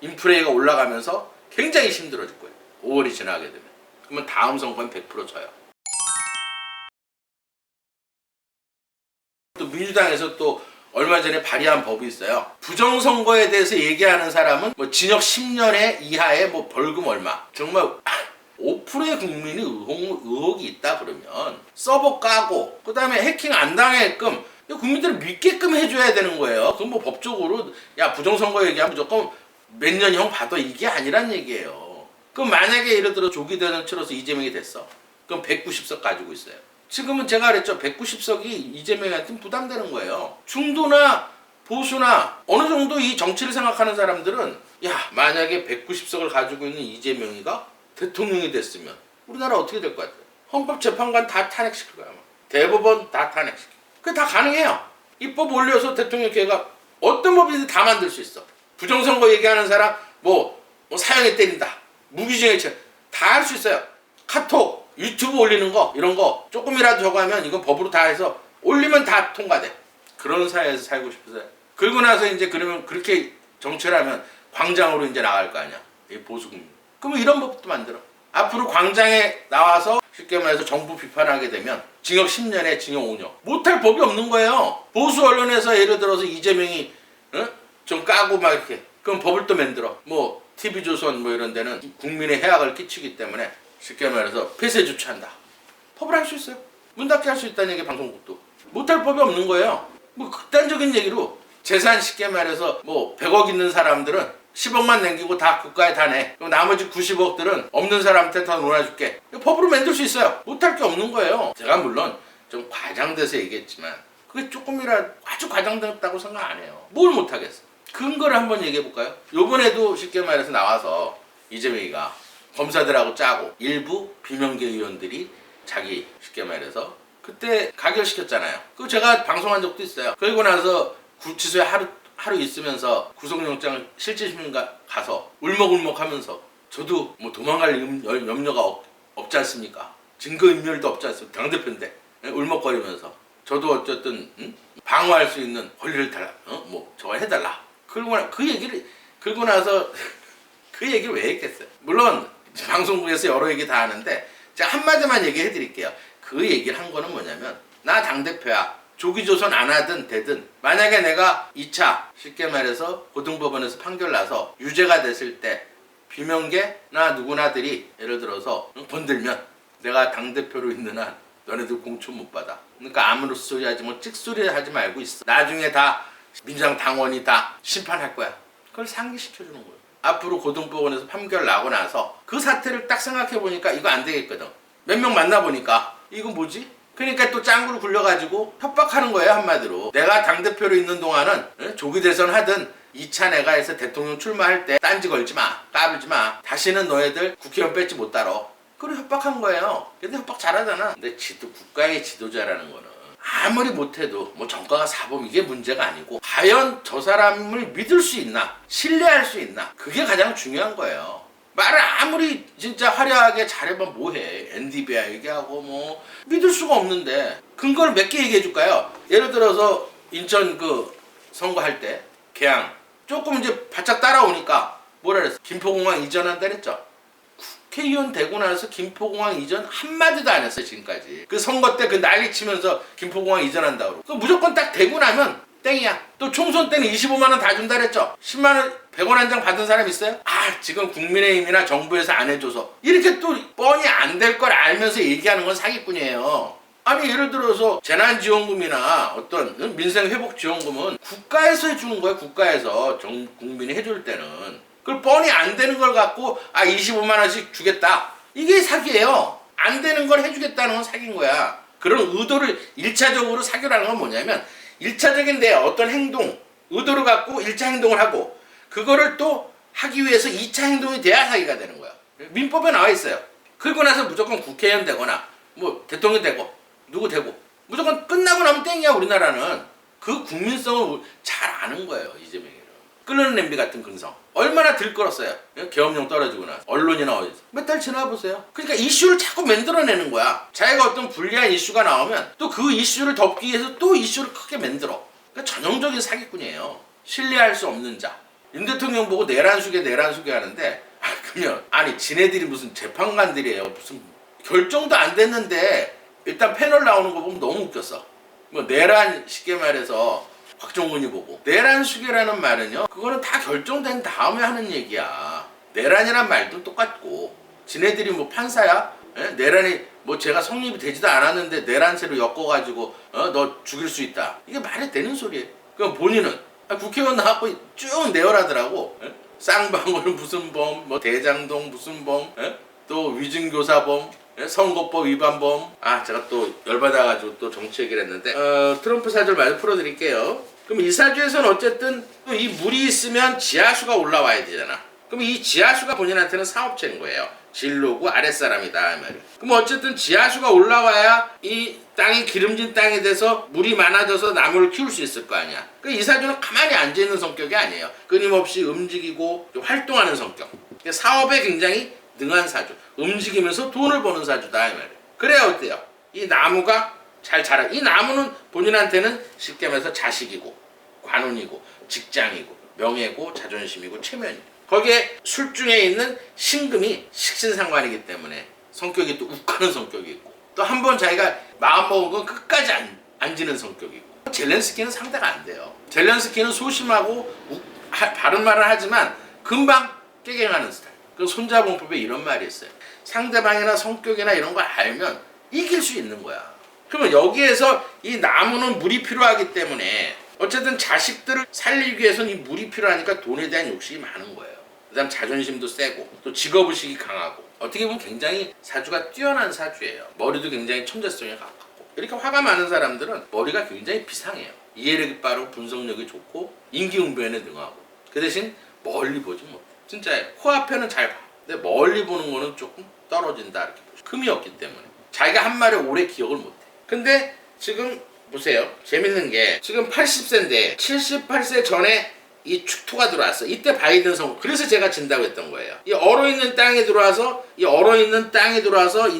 인플레이가 올라가면서 굉장히 힘들어질 거예요. 5월이 지나게 되면. 그러면 다음 선거는 100% 져요. 또 민주당에서 또 얼마 전에 발의한 법이 있어요. 부정선거에 대해서 얘기하는 사람은 뭐 징역 10년에 이하의 뭐 벌금 얼마. 정말 5%의 국민이 의혹이 있다 그러면 서버 까고 그 다음에 해킹 안 당하게끔 국민들을 믿게끔 해줘야 되는 거예요. 그럼 뭐 법적으로 야 부정선거 얘기하면 무조건 몇 년형 받아 이게 아니란 얘기예요. 그럼 만약에 예를 들어 조기 대선 치러서 이재명이 됐어. 그럼 190석 가지고 있어요. 지금은 제가 그랬죠. 190석이 이재명한테는 부담되는 거예요. 중도나 보수나 어느 정도 이 정치를 생각하는 사람들은 야 만약에 190석을 가지고 있는 이재명이가 대통령이 됐으면 우리나라 어떻게 될 것 같아요? 헌법재판관 다 탄핵시킬 거야. 대법원 다 탄핵시킬 거야. 그게 다 가능해요. 입법 올려서 대통령 걔가 어떤 법이든지 다 만들 수 있어. 부정선거 얘기하는 사람 뭐 사형에 때린다. 무기징역 다 할 수 있어요. 카톡, 유튜브 올리는 거 이런 거 조금이라도 저거 하면 이건 법으로 다 해서 올리면 다 통과돼. 그런 사회에서 살고 싶으세요? 그러고 나서 이제 그러면 그렇게 정치를 하면 광장으로 이제 나갈 거 아니야. 이 보수국민. 그러면 이런 법도 만들어. 앞으로 광장에 나와서 쉽게 말해서 정부 비판하게 되면 징역 10년에 징역 5년. 못할 법이 없는 거예요. 보수 언론에서 예를 들어서 이재명이 좀 까고 막 이렇게 그럼 법을 또 만들어. 뭐 TV조선 뭐 이런 데는 국민의 해악을 끼치기 때문에 쉽게 말해서 폐쇄 조치한다. 법을 할 수 있어요. 문 닫게 할 수 있다는 얘기 방송국도. 못할 법이 없는 거예요. 뭐 극단적인 얘기로 재산 쉽게 말해서 뭐 100억 있는 사람들은 10억만 남기고 다 국가에 다 내. 그럼 나머지 90억들은 없는 사람한테 다 놀아줄게. 법으로 만들 수 있어요. 못할 게 없는 거예요. 제가 물론 좀 과장돼서 얘기했지만 그게 조금이라도 아주 과장됐다고 생각 안 해요. 뭘 못하겠어. 근거를 한번 얘기해볼까요? 요번에도 쉽게 말해서 나와서 이재명이가 검사들하고 짜고 일부 비명계 의원들이 자기 쉽게 말해서 그때 가결시켰잖아요. 그거 제가 방송한 적도 있어요. 그리고 나서 구치소에 하루 있으면서 구속영장 실질심의가 가서 울먹울먹 하면서 저도 뭐 도망갈 염려가 없지 않습니까? 증거인멸도 없지 않습니까? 당대표인데 울먹거리면서 저도 어쨌든 방어할 수 있는 권리를 달라. 뭐 저거 해달라. 그러고 나서 그 얘기를 왜 했겠어요? 물론 방송국에서 여러 얘기 다 하는데 제가 한마디만 얘기해 드릴게요. 그 얘기를 한 거는 뭐냐면 나 당대표야. 조기조선 안 하든 되든 만약에 내가 2차 쉽게 말해서 고등법원에서 판결 나서 유죄가 됐을 때 비명계나 누구나들이 예를 들어서 건들면 내가 당대표로 있는 한 너네들 공천 못 받아. 그러니까 아무런 소리 하지 뭐 찍소리 하지 말고 있어. 나중에 다 민주당 당원이 다 심판할 거야. 그걸 상기시켜주는 거예요. 앞으로 고등법원에서 판결 나고 나서 그 사태를 딱 생각해 보니까 이거 안 되겠거든. 몇 명 만나보니까 이거 뭐지? 그러니까 또 짱구를 굴려가지고 협박하는 거예요. 한마디로 내가 당대표로 있는 동안은 조기 대선 하든 2차 내가 해서 대통령 출마할 때 딴지 걸지 마. 까불지 마. 다시는 너희들 국회의원 뺏지 못 따러. 그리고 협박한 거예요. 근데 협박 잘하잖아. 근데 국가의 지도자라는 거는 아무리 못해도 뭐 정가가 사범 이게 문제가 아니고 과연 저 사람을 믿을 수 있나 신뢰할 수 있나 그게 가장 중요한 거예요. 말을 아무리 진짜 화려하게 잘해봐 뭐해. NDB야 얘기하고 뭐 믿을 수가 없는데 근거를 몇 개 얘기해 줄까요? 예를 들어서 인천 그 선거할 때 개항 조금 이제 바짝 따라오니까 뭐라 그랬어? 김포공항 이전한다 그랬죠? 국회의원 되고 나서 김포공항 이전 한마디도 안 했어요 지금까지. 그 선거 때 그 난리 치면서 김포공항 이전한다고 그러고 무조건 딱 되고 나면 땡이야. 또 총선 때는 25만 원 다 준다 그랬죠? 10만 원 100원 한 장 받은 사람 있어요? 아 지금 국민의힘이나 정부에서 안 해줘서 이렇게 또 뻔히 안 될 걸 알면서 얘기하는 건 사기꾼이에요. 아니 예를 들어서 재난지원금이나 어떤 민생회복지원금은 국가에서 해주는 거예요. 국가에서 국민이 해줄 때는. 그걸 뻔히 안 되는 걸 갖고 25만 원씩 주겠다. 이게 사기예요. 안 되는 걸 해주겠다는 건 사기인 거야. 그런 의도를 1차적으로 사기라는 건 뭐냐면 1차적인 내 어떤 행동, 의도를 갖고 1차 행동을 하고 그거를 또 하기 위해서 2차 행동이 돼야 사기가 되는 거야. 민법에 나와 있어요. 그리고 나서 무조건 국회의원 되거나 뭐 대통령 되고 누구 되고 무조건 끝나고 나면 땡이야 우리나라는. 그 국민성을 잘 아는 거예요 이재명이는. 끓는 냄비 같은 근성. 얼마나 들끓었어요. 계엄령 떨어지고 나서. 언론이나 어디서. 몇 달 지나 보세요. 그러니까 이슈를 자꾸 만들어내는 거야. 자기가 어떤 불리한 이슈가 나오면 또 그 이슈를 덮기 위해서 또 이슈를 크게 만들어. 그러니까 전형적인 사기꾼이에요. 신뢰할 수 없는 자. 윤 대통령 보고 내란수계 하는데 그러면 아니 지네들이 무슨 재판관들이에요. 무슨 결정도 안 됐는데 일단 패널 나오는 거 보면 너무 웃겼어. 뭐 내란 쉽게 말해서 곽종근이 보고 내란수계라는 말은요 그거는 다 결정된 다음에 하는 얘기야. 내란이란 말도 똑같고 지네들이 뭐 판사야? 예? 내란이 뭐 제가 성립이 되지도 않았는데 내란세로 엮어가지고 너 죽일 수 있다. 이게 말이 되는 소리예요. 그럼 본인은 국회의원 나왔고 쭉 내열하더라고. 예? 쌍방울 무슨 범, 뭐 대장동 무슨 범, 예? 또 위증교사범, 예? 선거법 위반범. 제가 또 열받아가지고 또 정치 얘기를 했는데 트럼프 사주를 많이 풀어드릴게요. 그럼 이 사주에서는 어쨌든 또 이 물이 있으면 지하수가 올라와야 되잖아. 그럼 이 지하수가 본인한테는 사업체인 거예요. 진로고 아랫사람이다. 그럼 어쨌든 지하수가 올라와야 이 땅이 기름진 땅이 돼서 물이 많아져서 나무를 키울 수 있을 거 아니야. 이 사주는 가만히 앉아있는 성격이 아니에요. 끊임없이 움직이고 활동하는 성격. 사업에 굉장히 능한 사주. 움직이면서 돈을 버는 사주다. 이 말이에요. 그래야 어때요? 이 나무가 잘 자라. 이 나무는 본인한테는 쉽게 말해서 자식이고 관운이고 직장이고 명예고 자존심이고 체면이고 거기에 술중에 있는 신금이 식신상관이기 때문에 성격이 또 욱하는 성격이 있고 또 한 번 자기가 마음먹은 건 끝까지 안 지는 성격이 있고 젤렌스키는 상대가 안 돼요. 젤렌스키는 소심하고 바른 말을 하지만 금방 깨갱하는 스타일. 그 손자봉법에 이런 말이 있어요. 상대방이나 성격이나 이런 걸 알면 이길 수 있는 거야. 그러면 여기에서 이 나무는 물이 필요하기 때문에 어쨌든 자식들을 살리기 위해서는 이 물이 필요하니까 돈에 대한 욕심이 많은 거예요. 그 다음 자존심도 세고 또 직업의식이 강하고 어떻게 보면 굉장히 사주가 뛰어난 사주예요. 머리도 굉장히 천재성에 가깝고 이렇게 화가 많은 사람들은 머리가 굉장히 비상해요. 이해력이 빠르고 분석력이 좋고 인기응변에 능하고 그 대신 멀리 보지 못해. 진짜예요. 코앞에는 잘 봐. 근데 멀리 보는 거는 조금 떨어진다 이렇게 보죠. 금이 없기 때문에 자기가 한 말을 오래 기억을 못해. 근데 지금 보세요. 재밌는 게 지금 80세인데 78세 전에 이 축토가 들어왔어. 이때 바이든 선거. 그래서 제가 진다고 했던 거예요. 이 얼어있는 땅에 들어와서 이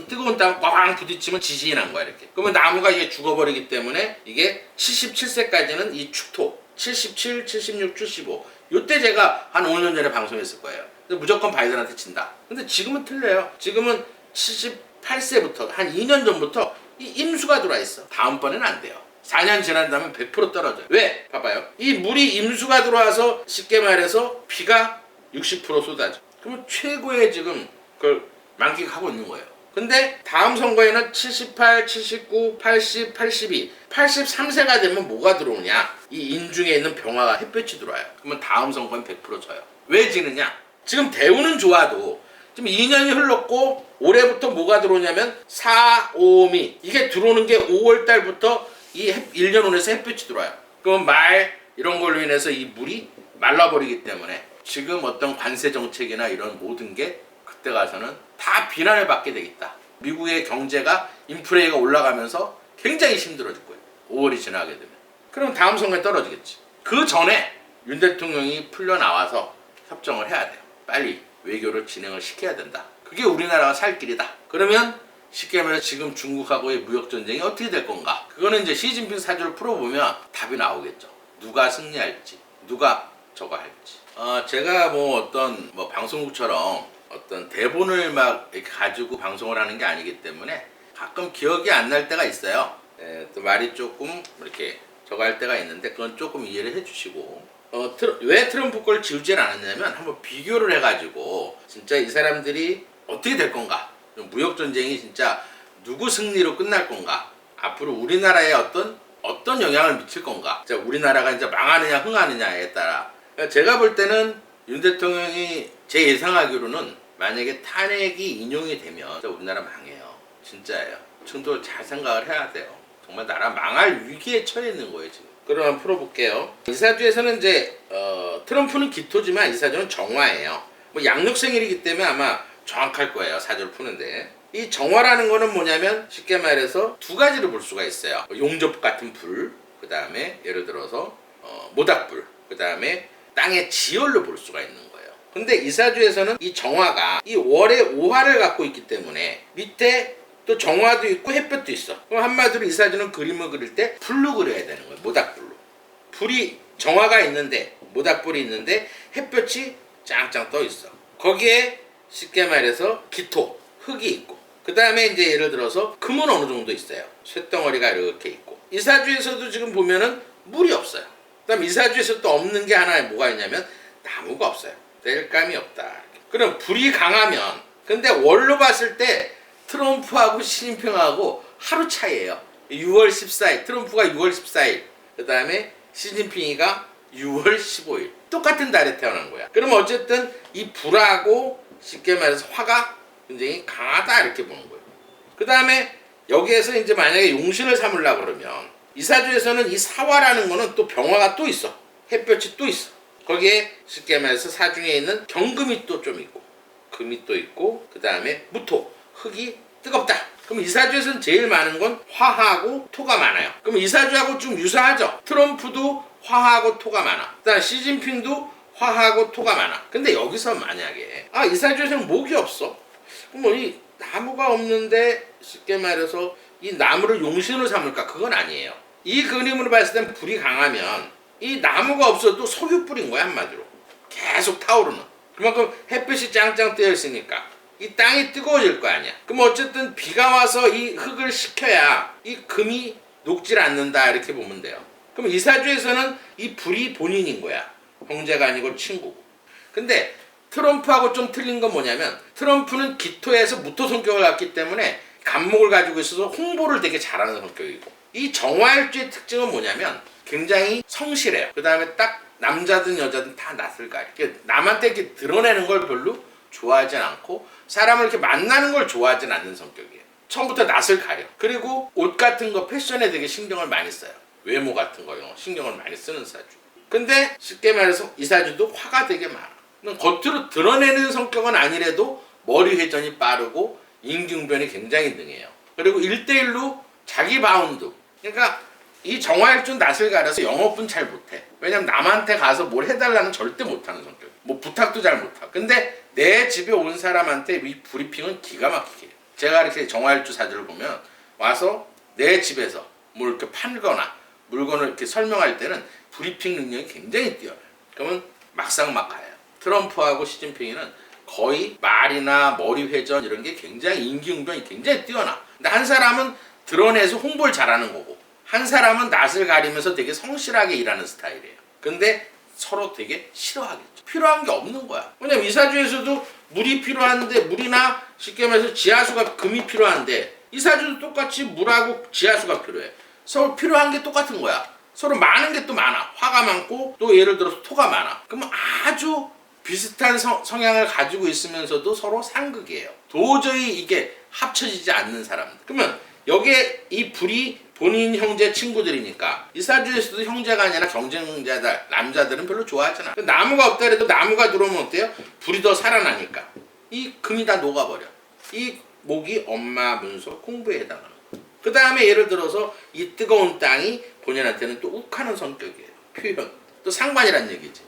뜨거운 땅 꽝 부딪히면 지진이 난 거야 이렇게. 그러면 나무가 이게 죽어버리기 때문에 이게 77세까지는 이 축토 77, 76, 75 요때 제가 한 5년 전에 방송했을 거예요. 무조건 바이든한테 진다. 근데 지금은 틀려요. 지금은 78세부터 한 2년 전부터 이 임수가 들어와 있어. 다음번에는 안 돼요. 4년 지난다면 100% 떨어져요. 왜? 봐봐요. 이 물이 임수가 들어와서 쉽게 말해서 비가 60% 쏟아져. 그러면 최고의 지금 그걸 만끽하고 있는 거예요. 근데 다음 선거에는 78, 79, 80, 82, 83세가 되면 뭐가 들어오냐? 이 인중에 있는 병화가 햇볕이 들어와요. 그러면 다음 선거는 100% 져요. 왜 지느냐? 지금 대우는 좋아도 지금 2년이 흘렀고 올해부터 뭐가 들어오냐면 4, 5미 이게 들어오는 게 5월달부터 이 1년 후에서 햇볕이 들어와요. 그럼 말 이런 걸로 인해서 이 물이 말라버리기 때문에 지금 어떤 관세 정책이나 이런 모든 게 그때 가서는 다 비난을 받게 되겠다. 미국의 경제가 인플레이가 올라가면서 굉장히 힘들어질 거예요. 5월이 지나게 되면. 그럼 다음 선거에 떨어지겠지. 그 전에 윤 대통령이 풀려나와서 협정을 해야 돼요. 빨리 외교를 진행을 시켜야 된다. 그게 우리나라가 살 길이다. 그러면 쉽게 말해서 지금 중국하고의 무역전쟁이 어떻게 될 건가? 그거는 이제 시진핑 사주를 풀어보면 답이 나오겠죠. 누가 승리할지, 누가 저거 할지. 제가 어떤 방송국처럼 어떤 대본을 막 이렇게 가지고 방송을 하는 게 아니기 때문에 가끔 기억이 안 날 때가 있어요. 또 말이 조금 이렇게 저거 할 때가 있는데 그건 조금 이해를 해주시고. 왜 트럼프 걸 지우질 않았냐면 한번 비교를 해가지고 진짜 이 사람들이 어떻게 될 건가? 무역전쟁이 진짜 누구 승리로 끝날 건가? 앞으로 우리나라에 어떤 영향을 미칠 건가? 진짜 우리나라가 이제 망하느냐 흥하느냐에 따라 제가 볼 때는 윤 대통령이 제 예상하기로는 만약에 탄핵이 인용이 되면 진짜 우리나라 망해요. 진짜예요. 층도 잘 생각을 해야 돼요. 정말 나라 망할 위기에 처해 있는 거예요 지금. 그럼 풀어볼게요. 이 사주에서는 이제 트럼프는 기토지만 이 사주는 정화예요. 양력생일이기 때문에 아마 정확할 거예요. 사주를 푸는데 이 정화라는 거는 뭐냐면 쉽게 말해서 두 가지로 볼 수가 있어요. 용접 같은 불, 그 다음에 예를 들어서 모닥불, 그 다음에 땅의 지열로 볼 수가 있는 거예요. 근데 이 사주에서는 이 정화가 이 월의 오화를 갖고 있기 때문에 밑에 또 정화도 있고 햇볕도 있어. 그럼 한마디로 이 사주는 그림을 그릴 때 불로 그려야 되는 거예요. 모닥불로. 불이 정화가 있는데 모닥불이 있는데 햇볕이 짱짱 떠 있어. 거기에 쉽게 말해서 기토, 흙이 있고 그 다음에 이제 예를 들어서 금은 어느 정도 있어요. 쇳덩어리가 이렇게 있고 이사주에서도 지금 보면은 물이 없어요. 그 다음 이사주에서 또 없는 게 하나 뭐가 있냐면 나무가 없어요. 땔감이 없다. 그럼 불이 강하면 근데 월로 봤을 때 트럼프하고 시진핑하고 하루 차이예요. 6월 14일 트럼프가 6월 14일 그 다음에 시진핑이가 6월 15일 똑같은 달에 태어난 거야. 그러면 어쨌든 이 불하고 쉽게 말해서 화가 굉장히 강하다 이렇게 보는 거예요. 그 다음에 여기에서 이제 만약에 용신을 삼으려고 그러면 이사주에서는 이 사화라는 거는 또 병화가 또 있어. 햇볕이 또 있어. 거기에 쉽게 말해서 사중에 있는 경금이 또 좀 있고 금이 또 있고 그 다음에 무토 흙이 뜨겁다. 그럼 이사주에서는 제일 많은 건 화하고 토가 많아요. 그럼 이사주하고 좀 유사하죠. 트럼프도 화하고 토가 많아. 그다음 시진핑도 화하고 토가 많아. 근데 여기서 만약에 이사주에서는 목이 없어. 그럼 이 나무가 없는데 쉽게 말해서 이 나무를 용신으로 삼을까? 그건 아니에요. 이 그림으로 봤을 땐 불이 강하면 이 나무가 없어도 석유불인 거야 한마디로. 계속 타오르는. 그만큼 햇빛이 짱짱 뜨여 있으니까 이 땅이 뜨거워질 거 아니야. 그럼 어쨌든 비가 와서 이 흙을 식혀야 이 금이 녹질 않는다 이렇게 보면 돼요. 그럼 이사주에서는 이 불이 본인인 거야. 형제가 아니고 친구고. 근데 트럼프하고 좀 틀린 건 뭐냐면 트럼프는 기토에서 무토 성격을 갖기 때문에 간목을 가지고 있어서 홍보를 되게 잘하는 성격이고 이 정화일주의 특징은 뭐냐면 굉장히 성실해요. 그 다음에 딱 남자든 여자든 다 낯을 가려. 남한테 이렇게 드러내는 걸 별로 좋아하진 않고 사람을 이렇게 만나는 걸 좋아하진 않는 성격이에요. 처음부터 낯을 가려. 그리고 옷 같은 거 패션에 되게 신경을 많이 써요. 외모 같은 거 신경을 많이 쓰는 사주. 근데 쉽게 말해서 이 사주도 화가 되게 많아. 겉으로 드러내는 성격은 아니래도 머리 회전이 빠르고 임기응변이 굉장히 능해요. 그리고 1대1로 자기 바운드. 그러니까 이 정화일주는 낯을 가려서 영업은 잘 못해. 왜냐면 남한테 가서 뭘 해달라는 절대 못하는 성격. 뭐 부탁도 잘 못하고. 근데 내 집에 온 사람한테 이 브리핑은 기가 막히게 해요. 제가 이렇게 정화일주 사주를 보면 와서 내 집에서 뭘 이렇게 팔거나 물건을 이렇게 설명할 때는 브리핑 능력이 굉장히 뛰어나요. 그러면 막상막하예요. 트럼프하고 시진핑이는 거의 말이나 머리 회전 이런 게 굉장히 임기응변이 굉장히 뛰어나. 근데 한 사람은 드러내서 홍보를 잘하는 거고 한 사람은 낯을 가리면서 되게 성실하게 일하는 스타일이에요. 근데 서로 되게 싫어하겠죠. 필요한 게 없는 거야. 왜냐면 이사주에서도 물이 필요한데 물이나 쉽게 말해서 지하수가 금이 필요한데 이사주도 똑같이 물하고 지하수가 필요해. 서로 필요한 게 똑같은 거야. 서로 많은 게 또 많아. 화가 많고 또 예를 들어서 토가 많아. 그러면 아주 비슷한 성향을 가지고 있으면서도 서로 상극이에요. 도저히 이게 합쳐지지 않는 사람들. 그러면 여기에 이 불이 본인 형제 친구들이니까 이사주에서도 형제가 아니라 경쟁자들 남자들은 별로 좋아하지 않아. 나무가 없다 해도 나무가 들어오면 어때요? 불이 더 살아나니까 이 금이 다 녹아버려. 이 목이 엄마 문서 공부에 해당하는 거예요. 그 다음에 예를 들어서 이 뜨거운 땅이 본인한테는 또 욱하는 성격이에요. 표현. 또 상관이란 얘기지.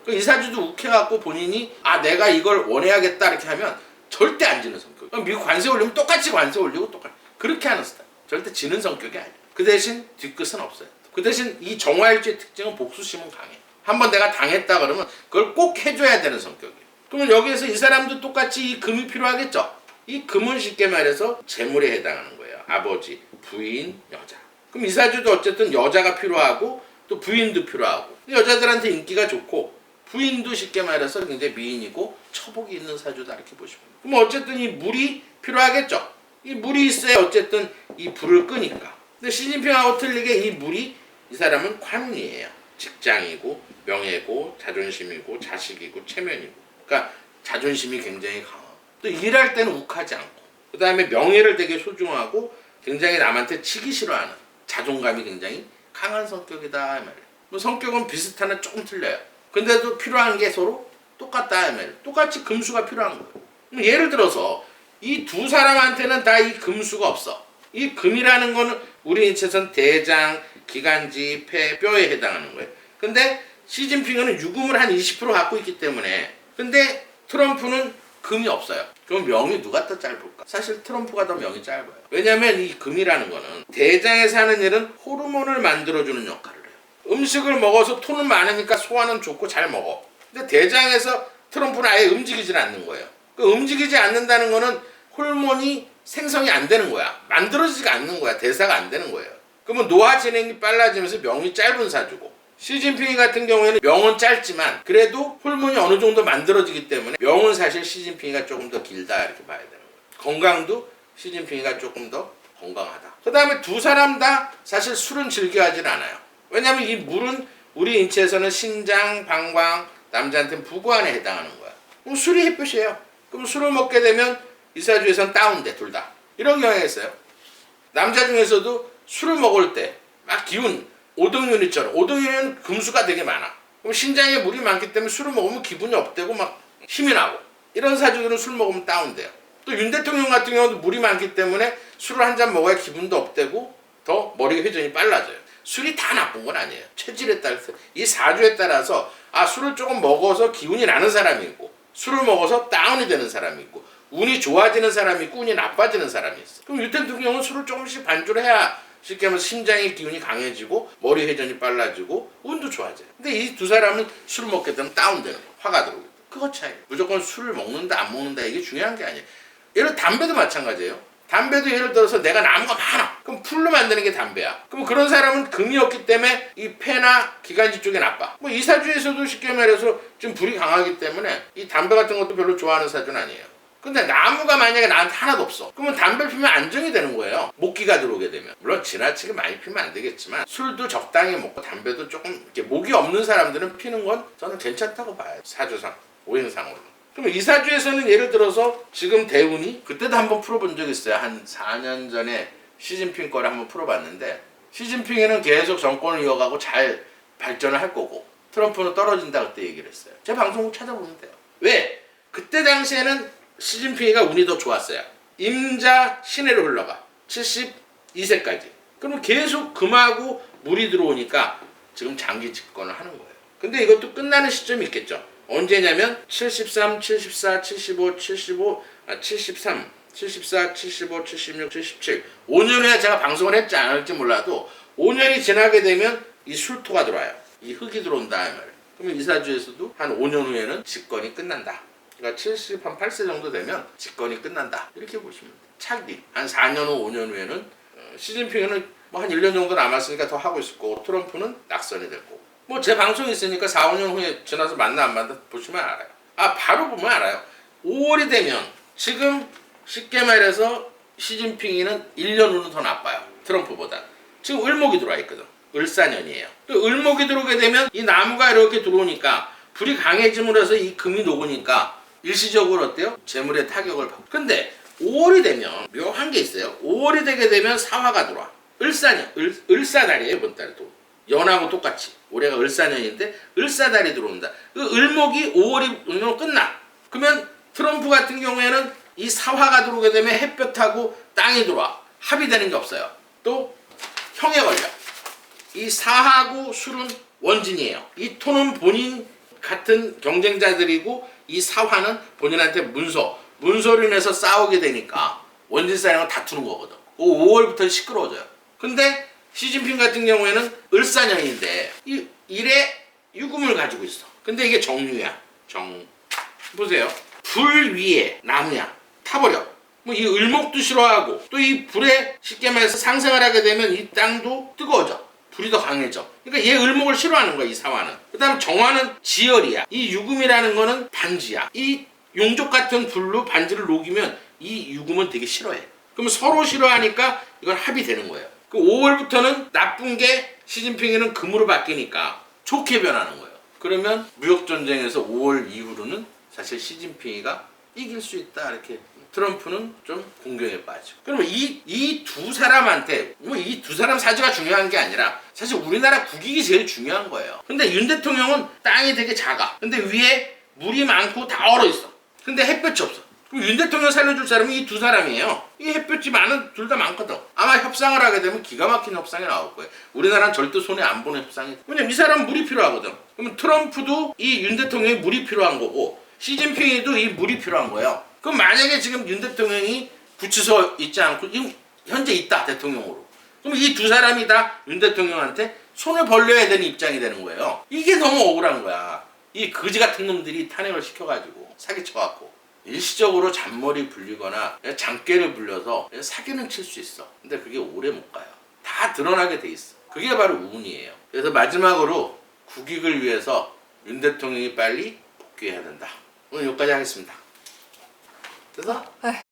이사주도 욱해갖고 본인이 내가 이걸 원해야겠다 이렇게 하면 절대 안 지는 성격. 미국 관세 올리면 똑같이 관세 올리고 똑같이 그렇게 하는 스타일. 절대 지는 성격이 아니야. 그 대신 뒤끝은 없어요. 그 대신 이 정화일주의 특징은 복수심은 강해. 한번 내가 당했다 그러면 그걸 꼭 해줘야 되는 성격이에요. 그러면 여기에서 이 사람도 똑같이 이 금이 필요하겠죠. 이 금은 쉽게 말해서 재물에 해당하는 거예요. 아버지, 부인, 여자. 그럼 이사주도 어쨌든 여자가 필요하고 또 부인도 필요하고 여자들한테 인기가 좋고 부인도 쉽게 말해서 굉장히 미인이고 처복이 있는 사주다 이렇게 보시면 돼요. 그럼 어쨌든 이 물이 필요하겠죠. 이 물이 있어야 어쨌든 이 불을 끄니까. 근데 시진핑하고 틀리게 이 물이 이 사람은 관운이에요. 직장이고 명예고 자존심이고 자식이고 체면이고. 그러니까 자존심이 굉장히 강하고 또 일할 때는 욱하지 않고 그 다음에 명예를 되게 소중하고 굉장히 남한테 치기 싫어하는 자존감이 굉장히 강한 성격이다 이 말이에요. 뭐 성격은 비슷하나 조금 틀려요. 근데도 필요한 게 서로 똑같다 이 말이에요. 똑같이 금수가 필요한 거예요. 예를 들어서 이 두 사람한테는 다 이 금수가 없어. 이 금이라는 거는 우리 인체선 대장, 기관지, 폐, 뼈에 해당하는 거예요. 근데 시진핑은 유금을 한 20% 갖고 있기 때문에 근데 트럼프는 금이 없어요. 그럼 명이 누가 더 짧을까? 사실 트럼프가 더 명이 짧아요. 왜냐면 이 금이라는 거는 대장에 사는 일은 호르몬을 만들어주는 역할을 해요. 음식을 먹어서 토는 많으니까 소화는 좋고 잘 먹어. 근데 대장에서 트럼프는 아예 움직이질 않는 거예요. 그 움직이지 않는다는 거는 호르몬이 생성이 안 되는 거야. 만들어지지가 않는 거야. 대사가 안 되는 거예요. 그러면 노화 진행이 빨라지면서 명이 짧은 사주고, 시진핑 같은 경우에는 명은 짧지만 그래도 호르몬이 어느 정도 만들어지기 때문에 명은 사실 시진핑이가 조금 더 길다 이렇게 봐야 되는 거예요. 건강도 시진핑이가 조금 더 건강하다. 그 다음에 두 사람 다 사실 술은 즐겨 하진 않아요. 왜냐하면 이 물은 우리 인체에서는 신장, 방광, 남자한테는 부관에 해당하는 거야. 그럼 술이 햇볕이에요. 그럼 술을 먹게 되면 이 사주에서는 다운돼, 둘 다. 이런 경향이 있어요. 남자 중에서도 술을 먹을 때 막 기운, 오동윤이처럼, 오동윤은 금수가 되게 많아. 그럼 신장에 물이 많기 때문에 술을 먹으면 기분이 업되고 막 힘이 나고, 이런 사주들은 술 먹으면 다운돼요. 또 윤 대통령 같은 경우도 물이 많기 때문에 술을 한 잔 먹어야 기분도 업되고 더 머리 회전이 빨라져요. 술이 다 나쁜 건 아니에요. 체질에 따라서, 이 사주에 따라서 술을 조금 먹어서 기운이 나는 사람이 있고, 술을 먹어서 다운이 되는 사람이 있고, 운이 좋아지는 사람이 있고, 운이 나빠지는 사람이 있어. 그럼 윤 대통령은 술을 조금씩 반주를 해야 쉽게 하면 심장의 기운이 강해지고 머리 회전이 빨라지고 운도 좋아져요. 근데 이 두 사람은 술을 먹게 되면 다운되는 거예요. 화가 들어오게. 그거 차이. 무조건 술을 먹는다 안 먹는다 이게 중요한 게 아니에요. 예를 들어 담배도 마찬가지예요. 담배도 예를 들어서 내가 나무가 많아. 그럼 풀로 만드는 게 담배야. 그럼 그런 사람은 금이 없기 때문에 이 폐나 기관지 쪽에 나빠. 뭐 이 사주에서도 쉽게 말해서 좀 불이 강하기 때문에 이 담배 같은 것도 별로 좋아하는 사주는 아니에요. 근데 나무가 만약에 나한테 하나도 없어. 그러면 담배를 피면 안정이 되는 거예요. 목기가 들어오게 되면. 물론 지나치게 많이 피면 안 되겠지만 술도 적당히 먹고 담배도 조금 이렇게 목이 없는 사람들은 피는 건 저는 괜찮다고 봐요. 사주상, 오행상으로. 그럼 이 사주에서는 예를 들어서 지금 대운이 그때도 한번 풀어본 적 있어요. 한 4년 전에 시진핑 거를 한번 풀어봤는데 시진핑에는 계속 정권을 이어가고 잘 발전을 할 거고 트럼프는 떨어진다 그때 얘기를 했어요. 제 방송국 찾아보면 돼요. 왜? 그때 당시에는 시진핑이가 운이 더 좋았어요. 임자 신해로 흘러가 72세까지. 그러면 계속 금하고 물이 들어오니까 지금 장기 집권을 하는 거예요. 근데 이것도 끝나는 시점이 있겠죠. 언제냐면 73, 74, 75, 73, 74, 75, 76, 77 5년 후에 제가 방송을 했지 안 할지 몰라도 5년이 지나게 되면 이 술토가 들어와요. 이 흙이 들어온다 말이에요. 그러면 이 사주에서도 한 5년 후에는 집권이 끝난다. 그러니까 78세 정도 되면 집권이 끝난다. 이렇게 보시면 돼요. 차기 한 4년 후, 5년 후에는 시진핑은 뭐 한 1년 정도 남았으니까 더 하고 있을 거고 트럼프는 낙선이 될 거고 뭐 제 방송이 있으니까 4, 5년 후에 지나서 만나 안 만나 보시면 알아요. 바로 보면 알아요. 5월이 되면 지금 쉽게 말해서 시진핑이는 1년 후는 더 나빠요. 트럼프보다. 지금 을목이 들어와 있거든. 을사년이에요. 또 을목이 들어오게 되면 이 나무가 이렇게 들어오니까 불이 강해짐으로 해서 이 금이 녹으니까 일시적으로 어때요? 재물에 타격을 받고. 근데 5월이 되면 묘한 게 있어요. 5월이 되게 되면 사화가 들어와. 을사년, 을사달이에요. 이번 달에 또. 연하고 똑같이. 올해가 을사년인데 을사달이 들어온다. 그 을목이 5월이 오면 끝나. 그러면 트럼프 같은 경우에는 이 사화가 들어오게 되면 햇볕하고 땅이 들어와. 합의되는 게 없어요. 또 형에 걸려. 이 사하고 술은 원진이에요. 이 토는 본인 같은 경쟁자들이고 이 사화는 본인한테 문서로 인해서 싸우게 되니까 원진사랑은 다투는 거거든. 5월부터 시끄러워져요. 근데 시진핑 같은 경우에는 을사년인데 이 일에 유금을 가지고 있어. 근데 이게 정유야. 보세요. 불 위에 나무야. 타버려. 뭐 이 을목도 싫어하고 또 이 불에 쉽게 말해서 상생을 하게 되면 이 땅도 뜨거워져. 불이 더 강해져. 그러니까 얘 을목을 싫어하는 거야, 이 사화는. 그 다음 정화는 지열이야. 이 유금이라는 거는 반지야. 이 용족 같은 불로 반지를 녹이면 이 유금은 되게 싫어해. 그럼 서로 싫어하니까 이건 합의되는 거예요. 그 5월부터는 나쁜 게 시진핑에는 금으로 바뀌니까 좋게 변하는 거예요. 그러면 무역전쟁에서 5월 이후로는 사실 시진핑이가 이길 수 있다 이렇게. 트럼프는 좀 공경에 빠지고. 그러면 이 두 사람한테 뭐 이 두 사람 사주가 중요한 게 아니라 사실 우리나라 국익이 제일 중요한 거예요. 근데 윤 대통령은 땅이 되게 작아. 근데 위에 물이 많고 다 얼어 있어. 근데 햇볕이 없어. 그럼 윤 대통령 살려줄 사람은 이 두 사람이에요. 이 햇볕이 많은 둘 다 많거든. 아마 협상을 하게 되면 기가 막힌 협상이 나올 거예요. 우리나라는 절대 손해 안 보는 협상이. 왜냐면 이 사람은 물이 필요하거든. 그러면 트럼프도 이 윤 대통령이 물이 필요한 거고 시진핑이도 이 물이 필요한 거예요. 그럼 만약에 지금 윤 대통령이 구치소에 있지 않고 지금 현재 있다 대통령으로. 그럼 이 두 사람이 다 윤 대통령한테 손을 벌려야 되는 입장이 되는 거예요. 이게 너무 억울한 거야. 이 거지 같은 놈들이 탄핵을 시켜가지고 사기쳐갖고 일시적으로 잔머리 불리거나 장깨를 불려서 사기는 칠 수 있어. 근데 그게 오래 못 가요. 다 드러나게 돼 있어. 그게 바로 우운이에요. 그래서 마지막으로 국익을 위해서 윤 대통령이 빨리 복귀해야 된다. 오늘 여기까지 하겠습니다. 됐어? 네.